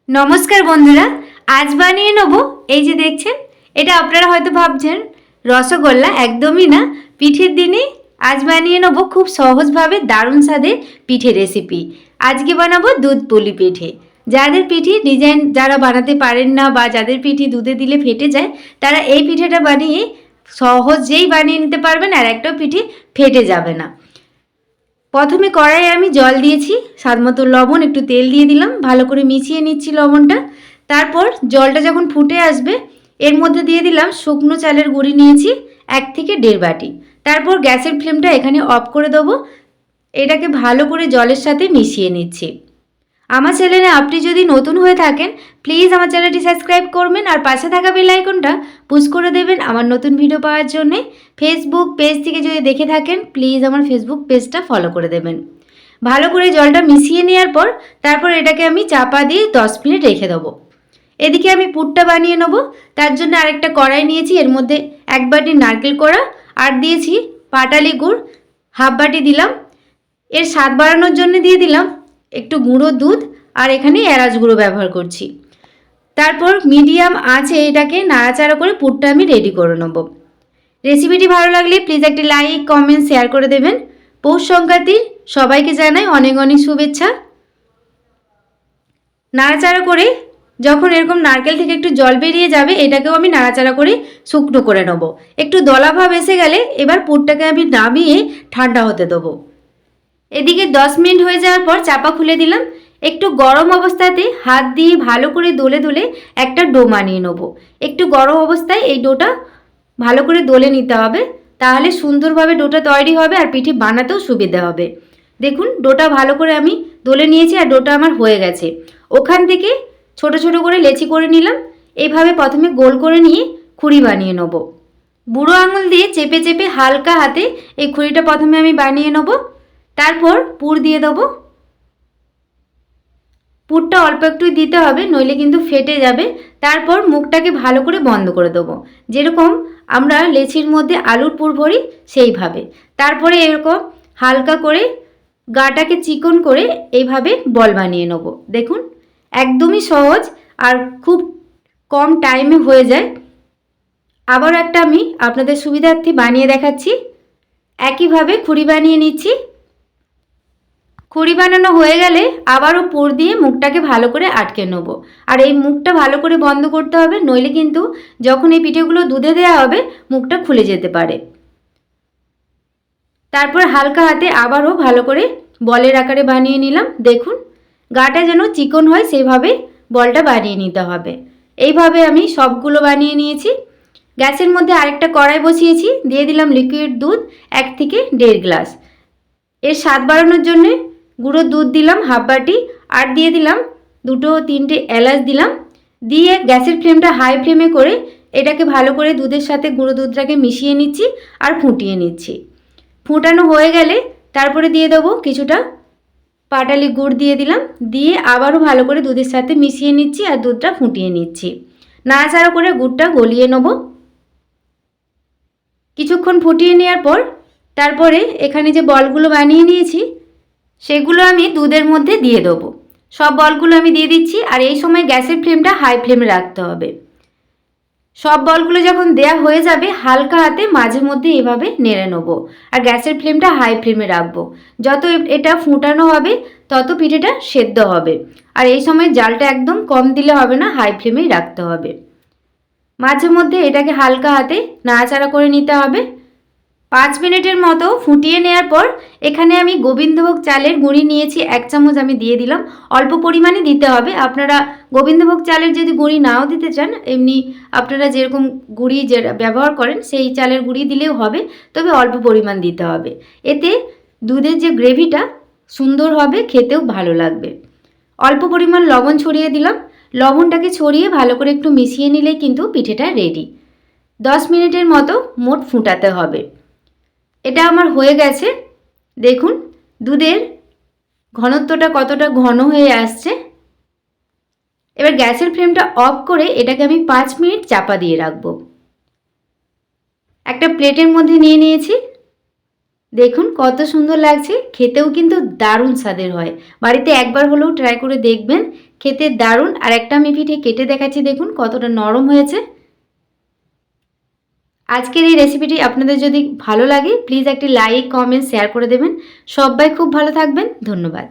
নমস্কার বন্ধুরা, আজ বানিয়ে নেব এই যে দেখছেন, এটা আপনারা হয়তো ভাবছেন রসগোল্লা, একদমই না। পিঠের দিনে আজ বানিয়ে নেব খুব সহজভাবে দারুণ স্বাদের পিঠে রেসিপি। আজকে বানাবো দুধ পুলি পিঠে। যাদের পিঠে ডিজাইন যারা বানাতে পারেন না বা যাদের পিঠে দুধে দিলে ফেটে যায়, তারা এই পিঠেটা বানিয়ে সহজেই বানিয়ে নিতে পারবেন আর একটাও পিঠে ফেটে যাবে না। প্রথমে কড়াইয়ে আমি জল দিয়েছি, স্বাদমতো লবণ, একটু তেল দিয়ে দিলাম, ভালো করে মিশিয়ে নিচ্ছি লবণটা। তারপর জলটা যখন ফুটে আসবে এর মধ্যে দিয়ে দিলাম শুকনো চালের গুঁড়ি নিয়েছি 1 থেকে 1.5 বাটি। তারপর গ্যাসের ফ্লেমটা এখানে অফ করে দেবো। এটাকে ভালো করে জলের সাথে মিশিয়ে নিচ্ছি। আমার চ্যানেলে আপনি যদি নতুন হয়ে থাকেন প্লিজ আমার চ্যানেলটি সাবস্ক্রাইব করবেন আর পাশে থাকা বেল আইকনটা পুশ করে দেবেন আমার নতুন ভিডিও পাওয়ার জন্যে। ফেসবুক পেজ থেকে যদি দেখে থাকেন প্লিজ আমার ফেসবুক পেজটা ফলো করে দেবেন। ভালো করে জলটা মিশিয়ে নেওয়ার পর তারপর এটাকে আমি চাপা দিয়ে 10 মিনিট রেখে দেবো। এদিকে আমি পুরটা বানিয়ে নেব। তার জন্য আরেকটা কড়াই নিয়েছি, এর মধ্যে 1 বাটি নারকেল কোড়া আর দিয়েছি পাটালি গুড়, হাফ বাটি দিলাম। এর স্বাদ বাড়ানোর জন্য দিয়ে দিলাম একটু গুঁড়ো দুধ আর এখানে এলাচ গুঁড়ো ব্যবহার করছি। তারপর মিডিয়াম আঁচে এটাকে নাড়াচাড়া করে পুরটা আমি রেডি করে নেব। রেসিপিটি ভালো লাগলে প্লিজ একটা লাইক, কমেন্ট, শেয়ার করে দেবেন। পৌষ সংক্রান্তির সবাইকে জানাই অনেক অনেক শুভেচ্ছা। নাড়াচাড়া করে যখন এরকম নারকেল থেকে একটু জল বেরিয়ে যাবে এটাকেও আমি নাড়াচাড়া করে শুকনো করে নেব। একটু দলাভাব এসে গেলে এবার পুরটাকে আমি নামিয়ে ঠান্ডা হতে দেবো। এদিকে 10 মিনিট হয়ে যাওয়ার পর চাপা খুলে দিলাম। একটু গরম অবস্থাতে হাত দিয়ে ভালো করে দোলে দোলে একটা ডো বানিয়ে নেব। একটু গরম অবস্থায় এই ডোটা ভালো করে দোলে নিতে হবে, তাহলে সুন্দরভাবে ডোটা তৈরি হবে আর পিঠে বানাতেও সুবিধা হবে। দেখুন ডোটা ভালো করে আমি দোলে নিয়েছি আর ডোটা আমার হয়ে গেছে। ওখান থেকে ছোট ছোট করে লেচি করে নিলাম। এইভাবে প্রথমে গোল করে নিয়ে খুঁড়ি বানিয়ে নেব। বুড়ো আঙুল দিয়ে চেপে চেপে হালকা হাতে এই খুঁড়িটা প্রথমে আমি বানিয়ে নেব। তারপর পুর দিয়ে দেবো। পুরটা অল্প একটু দিতে হবে, নইলে কিন্তু ফেটে যাবে। তারপর মুখটাকে ভালো করে বন্ধ করে দেবো, যেরকম আমরা লেচির মধ্যে আলুর পুর ভরি সেইভাবে। তারপরে এরকম হালকা করে গাটাকে চিকন করে এইভাবে বল বানিয়ে নেব। দেখুন একদমই সহজ আর খুব কম টাইমে হয়ে যায়। আবার একটা আমি আপনাদের সুবিধার্থে বানিয়ে দেখাচ্ছি। একইভাবে খুঁড়ি বানিয়ে নিচ্ছি। খুঁড়ি বানানো হয়ে গেলে আবারও পুর দিয়ে মুখটাকে ভালো করে আটকে নেব। আর এই মুখটা ভালো করে বন্ধ করতে হবে, নইলে কিন্তু যখন এই পিঠেগুলো দুধে দেওয়া হবে মুখটা খুলে যেতে পারে। তারপর হালকা হাতে আবারও ভালো করে বলের আকারে বানিয়ে নিলাম। দেখুন গাটা যেন চিকন হয় সেইভাবে বলটা বানিয়ে নিতে হবে। এইভাবে আমি সবগুলো বানিয়ে নিয়েছি। গ্যাসের মধ্যে আরেকটা কড়াই বসিয়েছি, দিয়ে দিলাম লিকুইড দুধ 1 থেকে 1.5 গ্লাস। এর স্বাদ বাড়ানোর জন্যে গুঁড়ো দুধ দিলাম হাফ বাটি আর দিয়ে দিলাম 2-3টে এলাচ দিলাম। দিয়ে গ্যাসের ফ্লেমটা হাই ফ্লেমে করে এটাকে ভালো করে দুধের সাথে গুঁড়ো দুধটাকে মিশিয়ে নিচ্ছি আর ফুটিয়ে নিচ্ছি। ফুটানো হয়ে গেলে তারপরে দিয়ে দেবো কিছুটা পাটালি গুড় দিয়ে দিলাম। দিয়ে আবারও ভালো করে দুধের সাথে মিশিয়ে নিচ্ছি আর দুধটা ফুটিয়ে নিচ্ছি। নাড়াচাড়া করে গুড়টা গলিয়ে নেব। কিছুক্ষণ ফুটিয়ে নেওয়ার পর তারপরে এখানে যে বলগুলো বানিয়ে নিয়েছি সেগুলো আমি দুধের মধ্যে দিয়ে দেবো। সব বলগুলো আমি দিয়ে দিচ্ছি আর এই সময় গ্যাসের ফ্লেমটা হাই ফ্লেমে রাখতে হবে। সব বলগুলো যখন দেয়া হয়ে যাবে হালকা হাতে মাঝে মধ্যে এভাবে নেড়ে নেবো আর গ্যাসের ফ্লেমটা হাই ফ্লেমে রাখবো। যত এটা ফুটানো হবে তত পিঠেটা সেদ্ধ হবে। আর এই সময় জালটা একদম কম দিলে হবে না, হাই ফ্লেমেই রাখতে হবে। মাঝে মধ্যে এটাকে হালকা হাতে নাড়াচাড়া করে নিতে হবে। 5 মিনিটের মতো ফুটিয়ে নেওয়ার পর এখানে আমি গোবিন্দভোগ চালের গুঁড়ি নিয়েছি 1 চামচ আমি দিয়ে দিলাম। অল্প পরিমাণে দিতে হবে। আপনারা গোবিন্দভোগ চালের যদি গুঁড়ি নাও দিতে চান, এমনি আপনারা যেরকম গুঁড়ি যে ব্যবহার করেন সেই চালের গুঁড়ি দিলেও হবে, তবে অল্প পরিমাণ দিতে হবে। এতে দুধের যে গ্রেভিটা সুন্দর হবে, খেতেও ভালো লাগবে। অল্প পরিমাণ লবণ ছড়িয়ে দিলাম। লবণটাকে ছড়িয়ে ভালো করে একটু মিশিয়ে নিলেই কিন্তু পিঠেটা রেডি। 10 মিনিটের মতো মোট ফুটাতে হবে। এটা আমার হয়ে গেছে। দেখুন দুধের ঘনত্বটা কতটা ঘন হয়ে আসছে। এবার গ্যাসের ফ্লেমটা অফ করে এটাকে আমি 5 মিনিট চাপা দিয়ে রাখবো। একটা প্লেটের মধ্যে নিয়ে নিয়েছি। দেখুন কত সুন্দর লাগছে, খেতেও কিন্তু দারুণ স্বাদের হয়। বাড়িতে একবার হলেও ট্রাই করে দেখবেন, খেতে দারুণ। আর একটা আমি পিঠে কেটে দেখাচ্ছি, দেখুন কতটা নরম হয়েছে। আজকের এই রেসিপিটি আপনাদের যদি ভালো লাগে প্লিজ একটি লাইক, কমেন্ট, শেয়ার করে দেবেন। সবাই খুব ভালো থাকবেন। ধন্যবাদ।